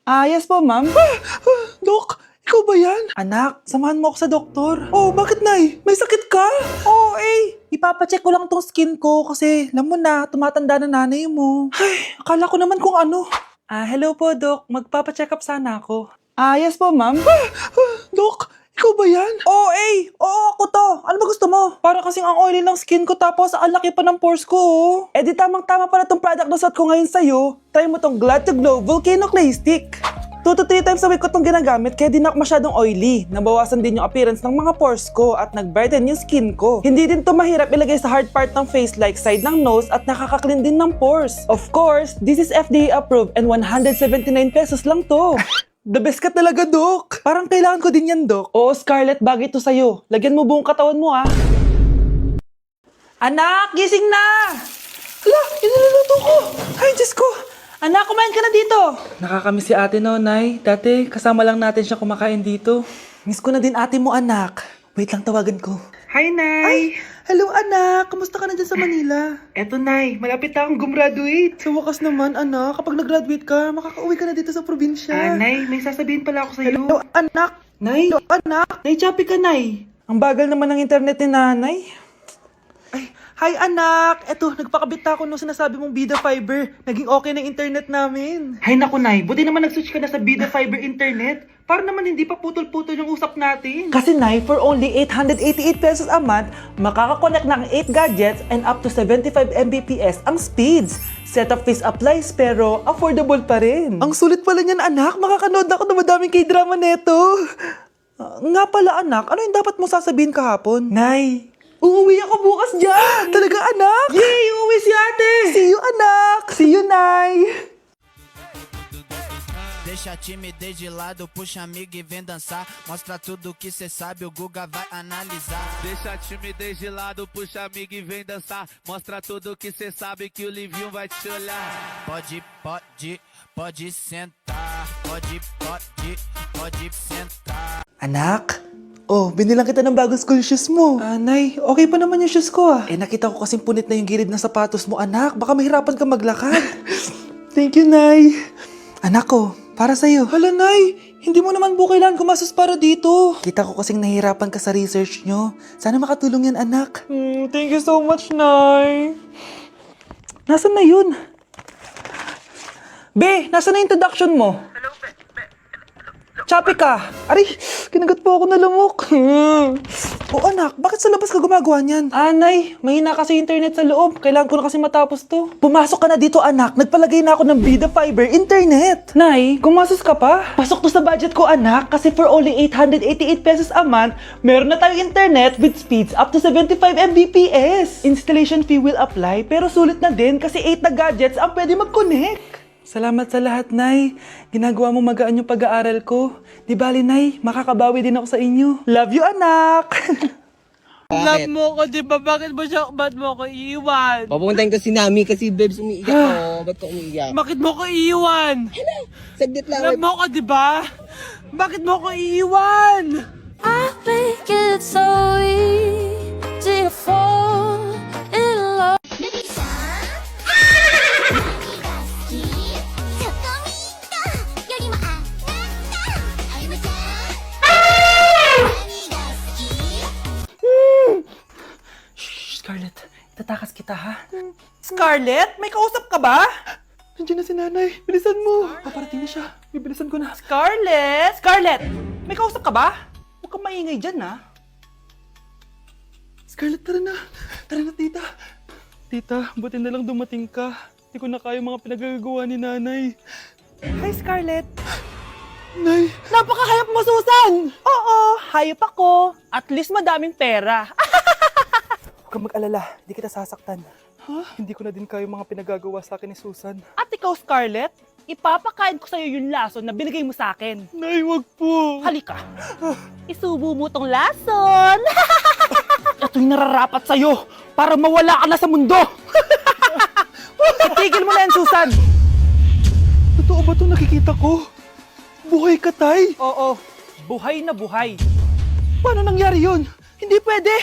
Yes po, ma'am. Dok, ikaw ba yan? Anak, samahan mo ako sa doktor. Oh, bakit, Nay? May sakit ka? Oo, ipapacheck ko lang tong skin ko kasi, alam mo na, tumatanda na nanay mo. Ay, akala ko naman kung ano. Hello po, Dok. Magpapacheck up sana ako. Yes po, ma'am. Dok, ikaw ba yan? Oo, ako to. Ano ba gusto mo? Para kasing ang oily ng skin ko tapos ang laki pa ng pores ko, oh. Di tamang-tama pala tong product na suot ko ngayon sa'yo. Try mo tong Glad to Glow Volcano Clay Stick. 2 to 3 times a week ko itong ginagamit kaya di na ako masyadong oily. Nabawasan din yung appearance ng mga pores ko at nag-brighten yung skin ko. Hindi din to mahirap ilagay sa hard part ng face like side ng nose at nakaka-clean din ng pores. Of course, this is FDA approved and 179 pesos lang to. The best ka talaga, Dok. Parang kailangan ko din yan, Dok. Oo, Scarlett, bagay to sa'yo. Lagyan mo buong katawan mo, ah. Anak, gising na! Hala, iniluluto ko! Ay, Diyos ko! Anak, kumain ka na dito! Nakakamiss si ate, no, Nay? Dati, kasama lang natin siya kumakain dito. Miss ko na din ate mo, anak. Wait lang, tawagan ko. Hi, Nay! Hello, anak! Kamusta ka na dyan sa Manila? Eto, Nay. Malapit na akong gumraduate. Sa wakas naman, anak. Kapag nag-graduate ka, makakauwi ka na dito sa probinsya. Nay, may sasabihin pala ako sa'yo. Hello, anak! Nay! Hello, anak! Nay, choppy ka, Nay! Ang bagal naman ng internet ni nanay. Ay, hi anak! Eto, nagpakabit na ako nung sinasabi mong Bida Fiber. Naging okay na internet namin. Hay naku, Nay. Buti naman nag-switch ka na sa Bida Fiber internet. Para naman hindi pa putol-putol yung usap natin. Kasi, Nay, for only 888 pesos a month, makakakonect ng 8 gadgets and up to 75 Mbps ang speeds. Setup fees applies pero affordable pa rin. Ang sulit pala niyan, anak. Makakanood ako ng madaming K-drama neto. Nga pala, anak. Ano yung dapat mo sasabihin kahapon? Nay, uuwi ako bukas dyan! Talaga, anak? Yay! Uuwi si ate! See you, anak! See you, Nay! Deixa a timidez de lado, puxa amigo e vem dançar. Mostra tudo que cê sabe, o Guga vai analisar. Deixa a timidez de lado, puxa amigo e vem dançar. Mostra tudo que cê sabe que o Livinho vai te olhar. Pode sentar. Pode sentar. Anak? Oh, binilang kita ng bagong school shoes mo. Nay, okay pa naman yung shoes ko, ah. Nakita ko kasing punit na yung gilid ng sapatos mo, anak. Baka mahirapan ka maglakad. Thank you, Nay. Anak ko, para sa'yo. Hala, Nay. Hindi mo naman po kailangan gumastos para dito. Kita ko kasing nahihirapan ka sa research nyo. Sana makatulong yan, anak. Thank you so much, Nay. Nasaan na yun? Be, nasaan na introduction mo? Choppy ka! Aray, kinagat po ako na lamok. Anak, bakit sa labas ka gumagawa niyan? Nay, mahina kasi internet sa loob. Kailangan ko na kasi matapos to. Pumasok ka na dito, anak. Nagpalagay na ako ng Bida Fiber Internet. Nay, gumasos ka pa? Pasok to sa budget ko, anak. Kasi for only 888 pesos a month, meron na tayong internet with speeds up to 75 Mbps. Installation fee will apply, pero sulit na din kasi 8 na gadgets ang pwede mag-connect. Salamat sa lahat, Nay. Ginagawa mo magaan yung pag-aaral ko. Di bali, Nay, makakabawi din ako sa inyo. Love you, anak! Love mo ko, di ba? Ba't mo ko iiwan? Papuntahin ko si Nami kasi babes umiiyak ko. Ba't ko umiiyak? Bakit mo ko iiwan? Saglit lang. Love mo ko, di ba? Bakit mo ko iiwan? I think it's so easy to fall in love. Shh, Scarlett. Itatakas kita, ha? Scarlett, may kausap ka ba? Nandiyan na si nanay. Bilisan mo. Paparating na siya. Bibilisan ko na. Scarlett! Scarlett! May kausap ka ba? Huwag kang maingay dyan, ha? Scarlett, tara na. Tara na, tita. Tita, buti na lang dumating ka. Hindi ko na kaya mga pinagagawa ni nanay. Hi, Scarlett. Nay, Napakahayap mo, Susan! Oo, hayop ako. At least madaming pera. huwag kang mag-alala. Hindi kita sasaktan. Hindi ko na din kaya mga pinagagawa sa akin ni Susan. At ikaw, Scarlett, ipapakain ko sa'yo yung lason na binigay mo sa akin. Nay, wag po. Halika. Isubo mo tong lason. Ito'y nararapat sa'yo para mawala ka na sa mundo. Itigil mo na yan, Susan. Totoo ba itong nakikita ko? Buhay ka, Tay. Oo, buhay na buhay. Paano nangyari yun? Hindi pwede.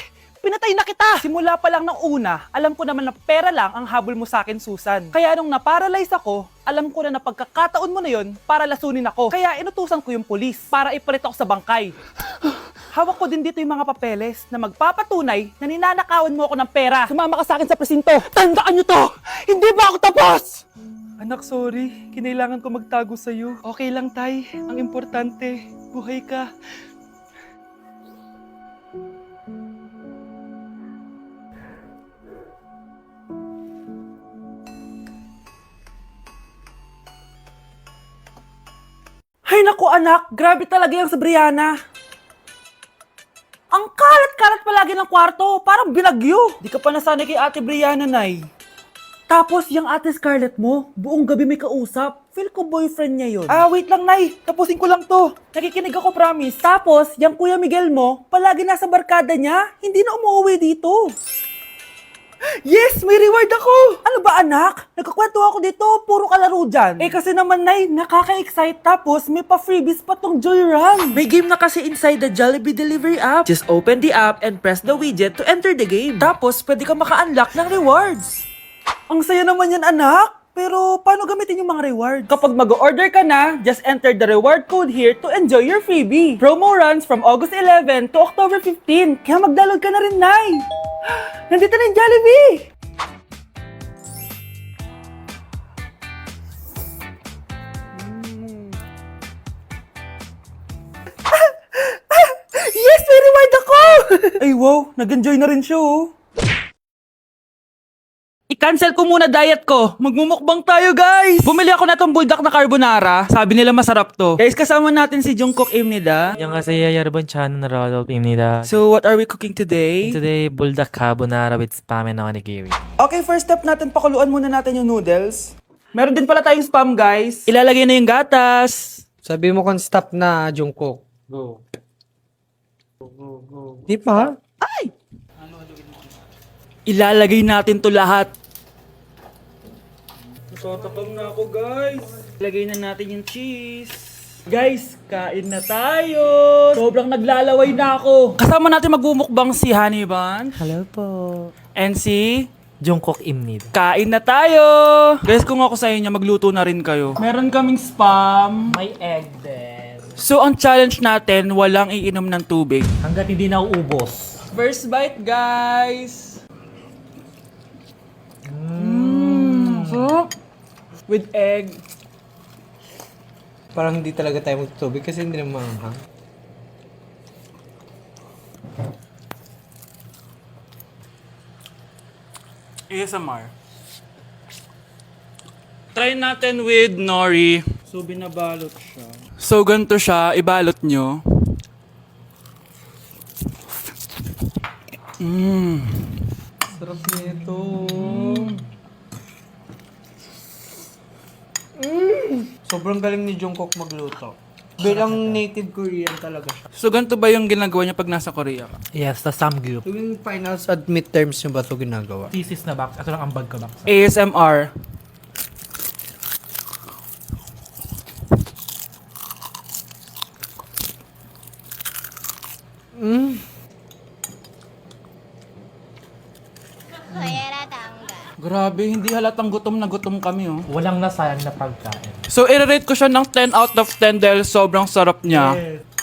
pinatay na kita! Simula pa lang ng una, alam ko naman na pera lang ang habol mo sa akin, Susan. Kaya nung naparalyze ako, alam ko na pagkakataon mo na yon para lasunin ako. Kaya inutusan ko yung pulis para ipalit ako sa bangkay. Hawak ko din dito yung mga papeles na magpapatunay na ninanakawan mo ako ng pera. Sumama ka sa akin sa presinto. Tandaan nyo to! Hindi ba ako tapos? Anak, sorry. Kinailangan ko magtago sa'yo. Okay lang, Tay. Ang importante, buhay ka. Ay naku anak, grabe talaga yung sa Brianna. Ang kalat-kalat palagi ng kwarto, parang binagyo. Di ka pa nasanay kay Ate Brianna, Nay. Tapos yung Ate Scarlett mo, buong gabi may kausap. Feel ko boyfriend niya yun. Wait lang, Nay. Tapusin ko lang to. Nakikinig ako, promise. Tapos, yung Kuya Miguel mo, palagi nasa barkada niya. Hindi na umuwi dito. Yes! May reward ako! Ano ba, anak? Nagkakwento ako dito, puro kalaro dyan. Kasi naman, Nay, nakaka-excite. Tapos, may pa-freebies pa tong Joy Run. May game na kasi inside the Jollibee Delivery app. Just open the app and press the widget to enter the game. Tapos, pwede ka maka-unlock ng rewards. Ang saya naman yan, anak. Pero, paano gamitin yung mga rewards? Kapag mag-order ka na, just enter the reward code here to enjoy your freebie. Promo runs from August 11 to October 15. Kaya mag-download ka na rin, Nay. Nandito na yung Jollibee! Yes! May reward ako! Ay wow, nag-enjoy na rin siya oh. I-cancel ko muna diet ko. Magmumukbang tayo, guys. Bumili ako na tong buldak na carbonara. Sabi nila masarap to. Guys, kasama natin si Jungkook Imnida. 안녕하세요 여러분 저는 러브입니다. So, what are we cooking today? Today buldak carbonara with spam and onigiri. Okay, first step natin, pakuluan muna natin yung noodles. Meron din pala tayong spam, guys. Ilalagay na yung gatas. Sabi mo kung stop na, Jungkook. Go. Di pa? Ilalagay natin to lahat. Natatakam na ako, guys. Ilagay na natin yung cheese. Guys, kain na tayo. Sobrang naglalaway na ako. Kasama natin magmumukbang si Honey Bun. Hello po. And si... 종콕입니다. Kain na tayo! Guys, kung ako sa inyo, magluto na rin kayo. Meron kaming spam. May egg din. So, ang challenge natin, walang iinom ng tubig. Hanggat hindi na uubos. First bite, guys! Sarap! With egg. Parang hindi talaga tayo magtutubig kasi hindi naman maanghang. ASMR. Try natin with nori. So, binabalot siya. So, ganito siya. Ibalot nyo. Sarap nito. Sobrang galing ni Jungkook magluto. Bilang native Korean talaga siya. So, ganito ba yung ginagawa niya pag nasa Korea ka? Yes, the samgyup. Tuwing finals at midterms nyo ba ito ginagawa? Thesis na box. Ito lang ang bag ko box. ASMR. Grabe, hindi halatang gutom na gutom kami oh. Walang nasayang na pagkain. So, i-rate ko siya ng 10 out of 10 dahil sobrang sarap niya.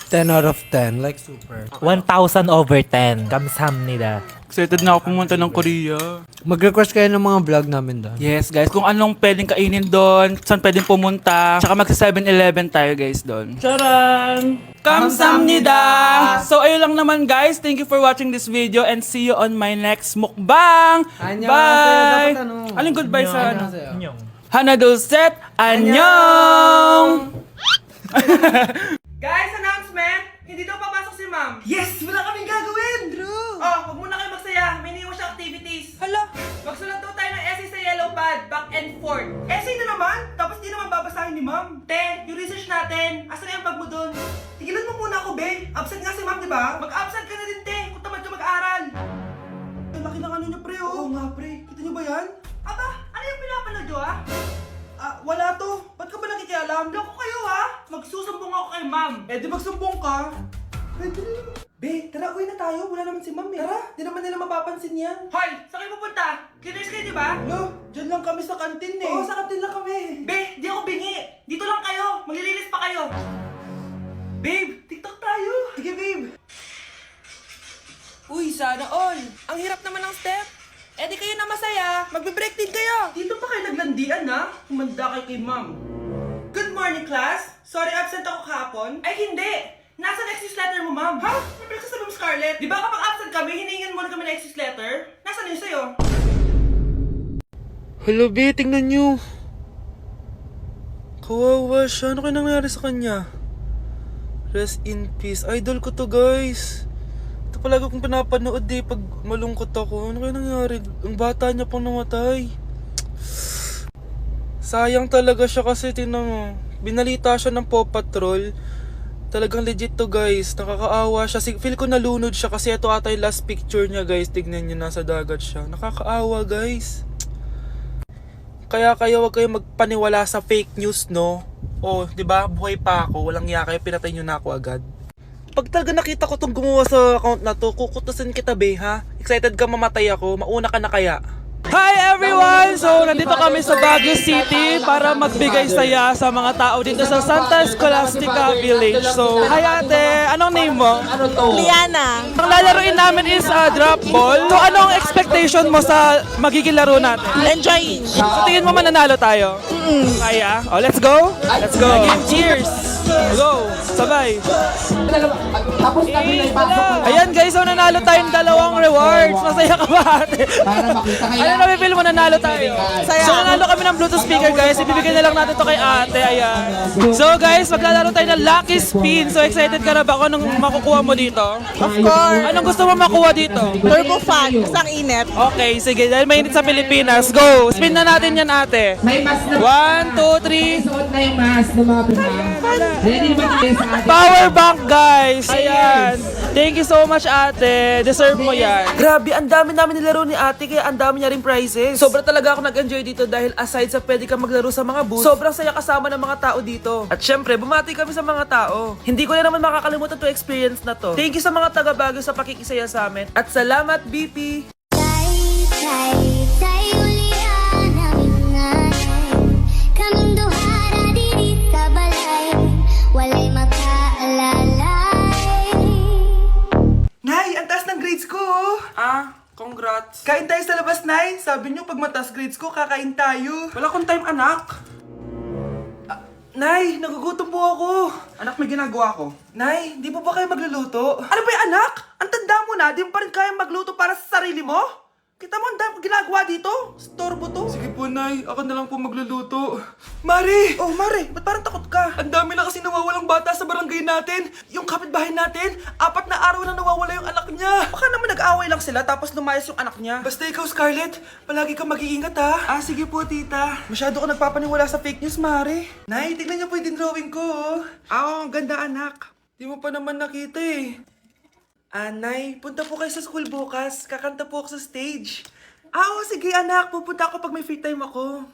10 out of 10, like super. 1,000 over 10. 감사합니다. Excited na ako pumunta ng Korea. Mag-request kayo ng mga vlog namin doon. Yes, guys. Kung anong pwedeng kainin doon, saan pwedeng pumunta. Tsaka magsa 7-Eleven tayo, guys, doon. Charan! Kamsamnida! So, ayun lang naman, guys. Thank you for watching this video and see you on my next mukbang! Bye! Dapat ano? Aling goodbye sa ano? 안녕. Hana Dulcet! Annyeong! Guys, announcement! Hindi daw papasok si ma'am. Yes! Wala kaming gagawin! True! Oh, huwag muna kayo magsaya. May iniwan siya activities. Hala! Magsulat daw tayo ng essay sa yellow pad, back and forth. Essay na naman? Tapos di naman babasahin ni ma'am. Te, yung research natin. Asan na yung bag mo dun? Tigilan mo muna ako, be. Absent nga si ma'am, di ba? Mag-absent ka na din, te. Kung tamad ka mag-aaral. Ang laki ng ano niya, pre, oh. Oo nga, pre. Kita niyo ba yan? Aba, ano yung pinapanood nyo, ah? Wala to. Ba't ka ba nakikialam? Loko kayo, ha? Magsusumbong ako kay ma'am. Eh, di magsumbong ka. Be, tara, uwi na tayo. Wala naman si ma'am eh. Tara, di naman nila mapapansin yan. Hoy! Saan kayo pupunta? Kinis kayo, di ba? Lo, dyan lang kami sa kantin eh. Oo, sa kantin lang kami. Be, di ako bingi. Dito lang kayo. Maglilinis pa kayo. Babe, TikTok tayo. Sige, babe. Uy, sana all. Ang hirap naman ng step. Eh di kayo na masaya. Magbe-break din kayo. Dito pa kayo naglandian, ha? Humanda kayo kay ma'am. Good morning, class. Sorry, absent ako kahapon. Ay, hindi. Nasa excuse letter mo, ma'am. Ha? Ano pinagsasabi mo, Scarlett? Di ba kapag absent kami, hiningan mo na kami ng excuse letter? Nasaan yun sa'yo? Hello, be, tingnan nyo. Kawawa siya. Ano kaya nangyari sa kanya? Rest in peace. Idol ko to, guys. Ito palagi kong pinapanood eh pag malungkot ako. Ano kaya nangyari? Ang bata niya pang namatay. Sayang talaga siya kasi tinan mo. Binalita siya ng Paw Patrol. Talagang legit to, guys. Nakakaawa siya. Feel ko nalunod siya kasi ito ata yung last picture niya, guys. Tignan niyo, nasa dagat siya. Nakakaawa, guys. Kaya kayo wag kayo magpaniwala sa fake news, no? Oh, 'di ba? Buhay pa ako, walang iya kayo, pinatay niyo na ako agad. Pag talaga nakita ko tong gumawa sa account na to, kukutusin kita, be, ha? Excited ka mamatay ako, mauna ka na kaya. Hi everyone! So, nandito kami sa Baguio City para magbigay saya sa mga tao dito sa Santa Scholastica Village. So, hi ate! Anong name mo? Liana. Ang lalaroin namin is drop ball. So, anong expectation mo sa magiging laro natin? Enjoying. So, tingin mo mananalo tayo? Kaya? Oh, let's go! Let's go! Cheers! Go! Sabay! Ayan guys, so nanalo tayong 2 rewards. Masaya ka ba ate? Ano na-feel mo nanalo tayo? So nanalo kami ng Bluetooth speaker guys. Ibibigay na lang natin to kay ate. Ayan. So guys, maglalaro tayo ng Lucky Spin. So excited ka na ba kung anong makukuha mo dito? Of course. Anong gusto mo makuha dito? Turbo fan. Isang init. Okay, sige. Dahil mainit sa Pilipinas. Go! Spin na natin yan ate. 1, 2, 3. Suot na yung mask ng mga pinag. Ready naman tayo sa ating Power bank guys! Ayan! Thank you so much ate! Deserve mo yan! Grabe, ang dami namin nilaro ni ate kaya ang dami niya rin prizes. Sobra talaga ako nag-enjoy dito dahil aside sa pwede ka maglaro sa mga booth, sobrang saya kasama ng mga tao dito. At syempre, bumati kami sa mga tao. Hindi ko na naman makakalimutan to experience na to. Thank you sa mga taga Baguio sa pakikisaya sa amin. At salamat BP! Kaming duhara diri sa balay, walay makaalalay. Nay, ang taas ng grades ko! Congrats. Kain tayo sa labas, Nay. Sabi niyo, pag mataas grades ko, kakain tayo. Wala akong time, anak. Nay, nagugutom po ako. Anak, may ginagawa ko. Nay, di po ba kayo magluluto? Ano ba yung anak? Ang tanda mo na, di mo pa rin kaya magluto para sa sarili mo? Kita mo, ang dami ko ginagawa dito. Storbo to. Sige po, Nay. Ako na lang po magluluto. Mari! Oh, Mari, ba't parang takot ka? Ang dami na kasi nawawalang bata sa barangay natin. Yung kapitbahay natin, 4 na araw na nawawala yung anak niya. Baka naman nag-away lang sila tapos lumayas yung anak niya. Basta ikaw, Scarlett, palagi kang mag-iingat ha. Sige po, tita. Masyado ka nagpapaniwala sa fake news, Mari. Nay, tignan niyo po yung drawing ko. Ang ganda, anak. Di mo pa naman nakita eh. Nay, punta po kayo sa school bukas. Kakanta po ako sa stage. Oo, sige anak. Pupunta ako pag may free time ako.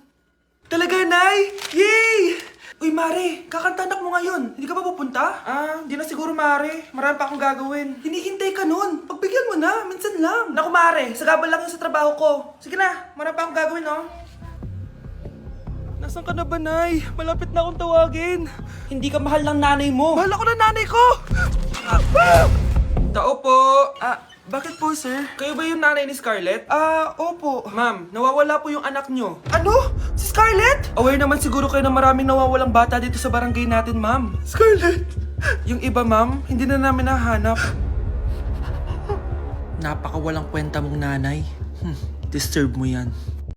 Talaga, Nay? Yay! Uy, Mare, kakanta anak mo ngayon. Hindi ka ba pupunta? Hindi na siguro, Mare. Marami pa akong gagawin. Hinihintay ka nun. Pagbigyan mo na, minsan lang. Naku, Mare, sagabal lang yun sa trabaho ko. Sige na, marami pa akong gagawin, no? Nasaan ka na ba, Nay? Malapit na akong tawagin. Hindi ka mahal ng nanay mo. Mahal ako ng nanay ko! Tao po. Bakit po, sir? Kayo ba yung nanay ni Scarlett? Opo. Ma'am, nawawala po yung anak nyo. Ano? Si Scarlett? Aware naman siguro kayo na maraming nawawalang bata dito sa barangay natin, ma'am. Scarlett? Yung iba, ma'am, hindi na namin nahanap. Napakawalang kwenta mong nanay. Disturb mo yan.